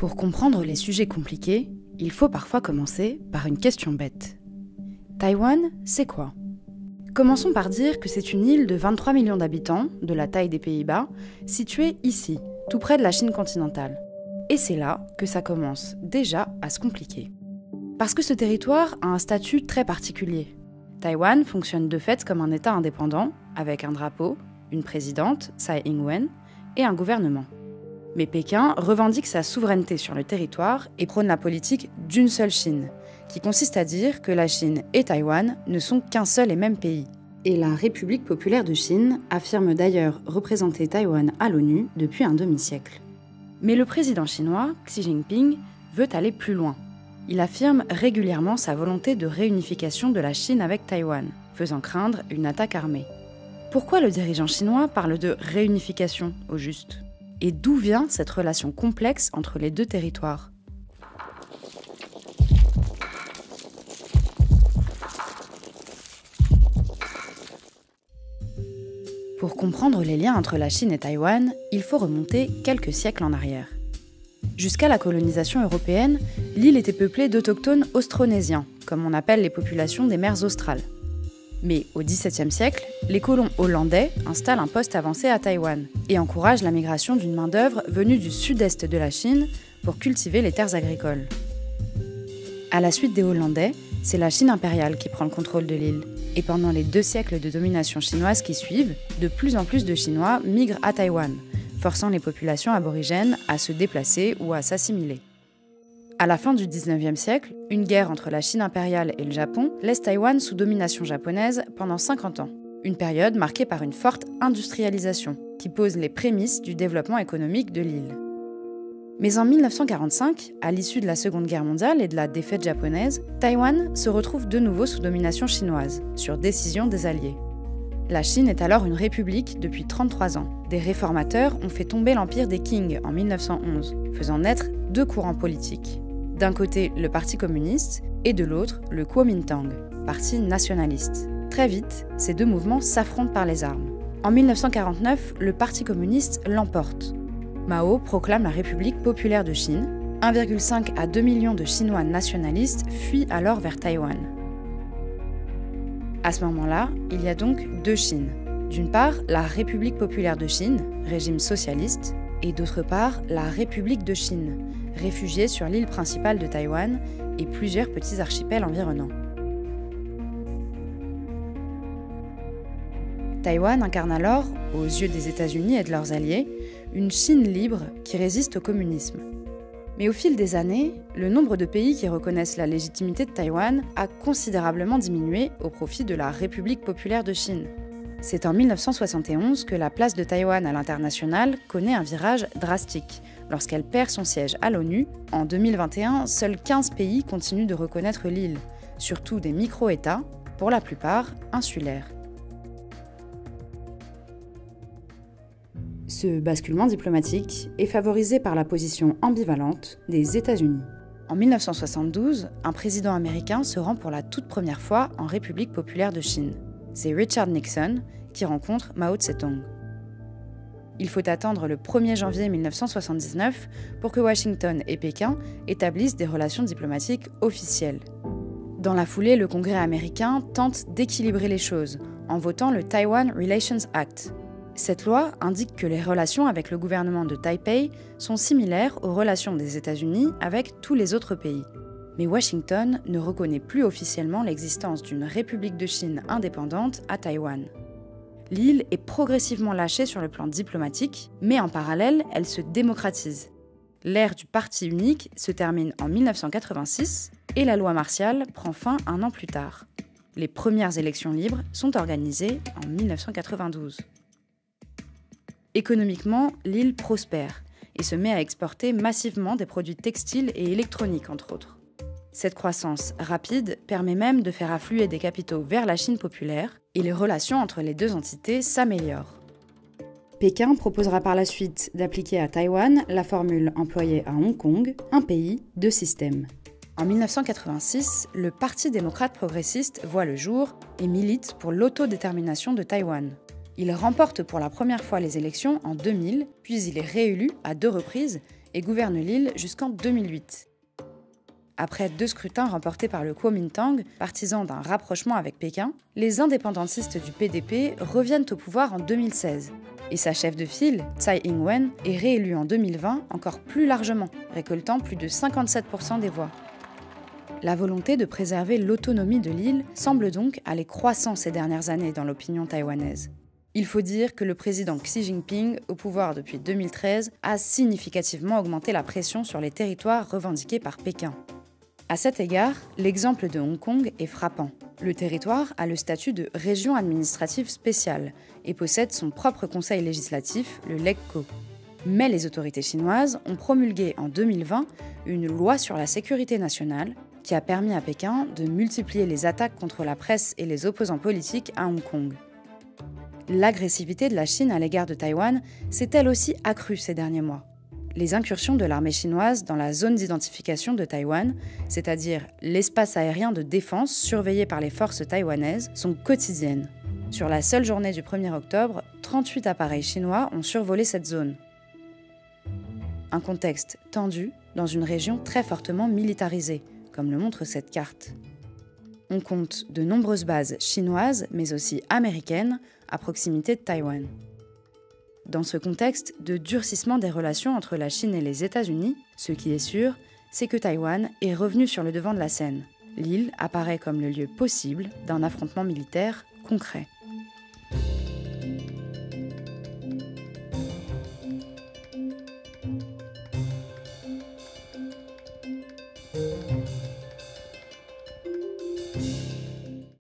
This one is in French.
Pour comprendre les sujets compliqués, il faut parfois commencer par une question bête. Taïwan, c'est quoi ? Commençons par dire que c'est une île de 23 millions d'habitants, de la taille des Pays-Bas, située ici, tout près de la Chine continentale. Et c'est là que ça commence déjà à se compliquer. Parce que ce territoire a un statut très particulier. Taïwan fonctionne de fait comme un État indépendant, avec un drapeau, une présidente, Tsai Ing-wen, et un gouvernement. Mais Pékin revendique sa souveraineté sur le territoire et prône la politique d'une seule Chine, qui consiste à dire que la Chine et Taïwan ne sont qu'un seul et même pays. Et la République populaire de Chine affirme d'ailleurs représenter Taïwan à l'ONU depuis un demi-siècle. Mais le président chinois, Xi Jinping, veut aller plus loin. Il affirme régulièrement sa volonté de réunification de la Chine avec Taïwan, faisant craindre une attaque armée. Pourquoi le dirigeant chinois parle de réunification, au juste ? Et d'où vient cette relation complexe entre les deux territoires ? Pour comprendre les liens entre la Chine et Taïwan, il faut remonter quelques siècles en arrière. Jusqu'à la colonisation européenne, l'île était peuplée d'autochtones austronésiens, comme on appelle les populations des mers australes. Mais au XVIIe siècle, les colons hollandais installent un poste avancé à Taïwan et encouragent la migration d'une main-d'œuvre venue du sud-est de la Chine pour cultiver les terres agricoles. À la suite des Hollandais, c'est la Chine impériale qui prend le contrôle de l'île. Et pendant les 2 siècles de domination chinoise qui suivent, de plus en plus de Chinois migrent à Taïwan, forçant les populations aborigènes à se déplacer ou à s'assimiler. À la fin du XIXe siècle, une guerre entre la Chine impériale et le Japon laisse Taïwan sous domination japonaise pendant 50 ans. Une période marquée par une forte industrialisation, qui pose les prémices du développement économique de l'île. Mais en 1945, à l'issue de la Seconde Guerre mondiale et de la défaite japonaise, Taïwan se retrouve de nouveau sous domination chinoise, sur décision des Alliés. La Chine est alors une république depuis 33 ans. Des réformateurs ont fait tomber l'empire des Qing en 1911, faisant naître 2 courants politiques. D'un côté, le Parti communiste, et de l'autre, le Kuomintang, parti nationaliste. Très vite, ces 2 mouvements s'affrontent par les armes. En 1949, le Parti communiste l'emporte. Mao proclame la République populaire de Chine. 1,5 à 2 millions de Chinois nationalistes fuient alors vers Taïwan. À ce moment-là, il y a donc 2 Chines. D'une part, la République populaire de Chine, régime socialiste, et d'autre part, la République de Chine, réfugiée sur l'île principale de Taïwan et plusieurs petits archipels environnants. Taïwan incarne alors, aux yeux des États-Unis et de leurs alliés, une Chine libre qui résiste au communisme. Mais au fil des années, le nombre de pays qui reconnaissent la légitimité de Taïwan a considérablement diminué au profit de la République populaire de Chine. C'est en 1971 que la place de Taïwan à l'international connaît un virage drastique, lorsqu'elle perd son siège à l'ONU. En 2021, seuls 15 pays continuent de reconnaître l'île, surtout des micro-États, pour la plupart insulaires. Ce basculement diplomatique est favorisé par la position ambivalente des États-Unis. En 1972, un président américain se rend pour la toute première fois en République populaire de Chine. C'est Richard Nixon qui rencontre Mao Tse-tung. Il faut attendre le 1er janvier 1979 pour que Washington et Pékin établissent des relations diplomatiques officielles. Dans la foulée, le Congrès américain tente d'équilibrer les choses en votant le Taiwan Relations Act. Cette loi indique que les relations avec le gouvernement de Taipei sont similaires aux relations des États-Unis avec tous les autres pays. Mais Washington ne reconnaît plus officiellement l'existence d'une République de Chine indépendante à Taïwan. L'île est progressivement lâchée sur le plan diplomatique, mais en parallèle, elle se démocratise. L'ère du parti unique se termine en 1986 et la loi martiale prend fin un an plus tard. Les premières élections libres sont organisées en 1992. Économiquement, l'île prospère et se met à exporter massivement des produits textiles et électroniques, entre autres. Cette croissance rapide permet même de faire affluer des capitaux vers la Chine populaire et les relations entre les 2 entités s'améliorent. Pékin proposera par la suite d'appliquer à Taïwan la formule employée à Hong Kong, un pays, 2 systèmes. En 1986, le Parti démocrate progressiste voit le jour et milite pour l'autodétermination de Taïwan. Il remporte pour la première fois les élections en 2000, puis il est réélu à 2 reprises et gouverne l'île jusqu'en 2008. Après 2 scrutins remportés par le Kuomintang, partisan d'un rapprochement avec Pékin, les indépendantistes du PDP reviennent au pouvoir en 2016. Et sa chef de file, Tsai Ing-wen, est réélue en 2020 encore plus largement, récoltant plus de 57% des voix. La volonté de préserver l'autonomie de l'île semble donc aller croissant ces dernières années dans l'opinion taïwanaise. Il faut dire que le président Xi Jinping, au pouvoir depuis 2013, a significativement augmenté la pression sur les territoires revendiqués par Pékin. À cet égard, l'exemple de Hong Kong est frappant. Le territoire a le statut de région administrative spéciale et possède son propre conseil législatif, le LegCo. Mais les autorités chinoises ont promulgué en 2020 une loi sur la sécurité nationale qui a permis à Pékin de multiplier les attaques contre la presse et les opposants politiques à Hong Kong. L'agressivité de la Chine à l'égard de Taïwan s'est elle aussi accrue ces derniers mois. Les incursions de l'armée chinoise dans la zone d'identification de Taïwan, c'est-à-dire l'espace aérien de défense surveillé par les forces taïwanaises, sont quotidiennes. Sur la seule journée du 1er octobre, 38 appareils chinois ont survolé cette zone. Un contexte tendu dans une région très fortement militarisée, comme le montre cette carte. On compte de nombreuses bases chinoises, mais aussi américaines, à proximité de Taïwan. Dans ce contexte de durcissement des relations entre la Chine et les États-Unis, ce qui est sûr, c'est que Taïwan est revenu sur le devant de la scène. L'île apparaît comme le lieu possible d'un affrontement militaire concret.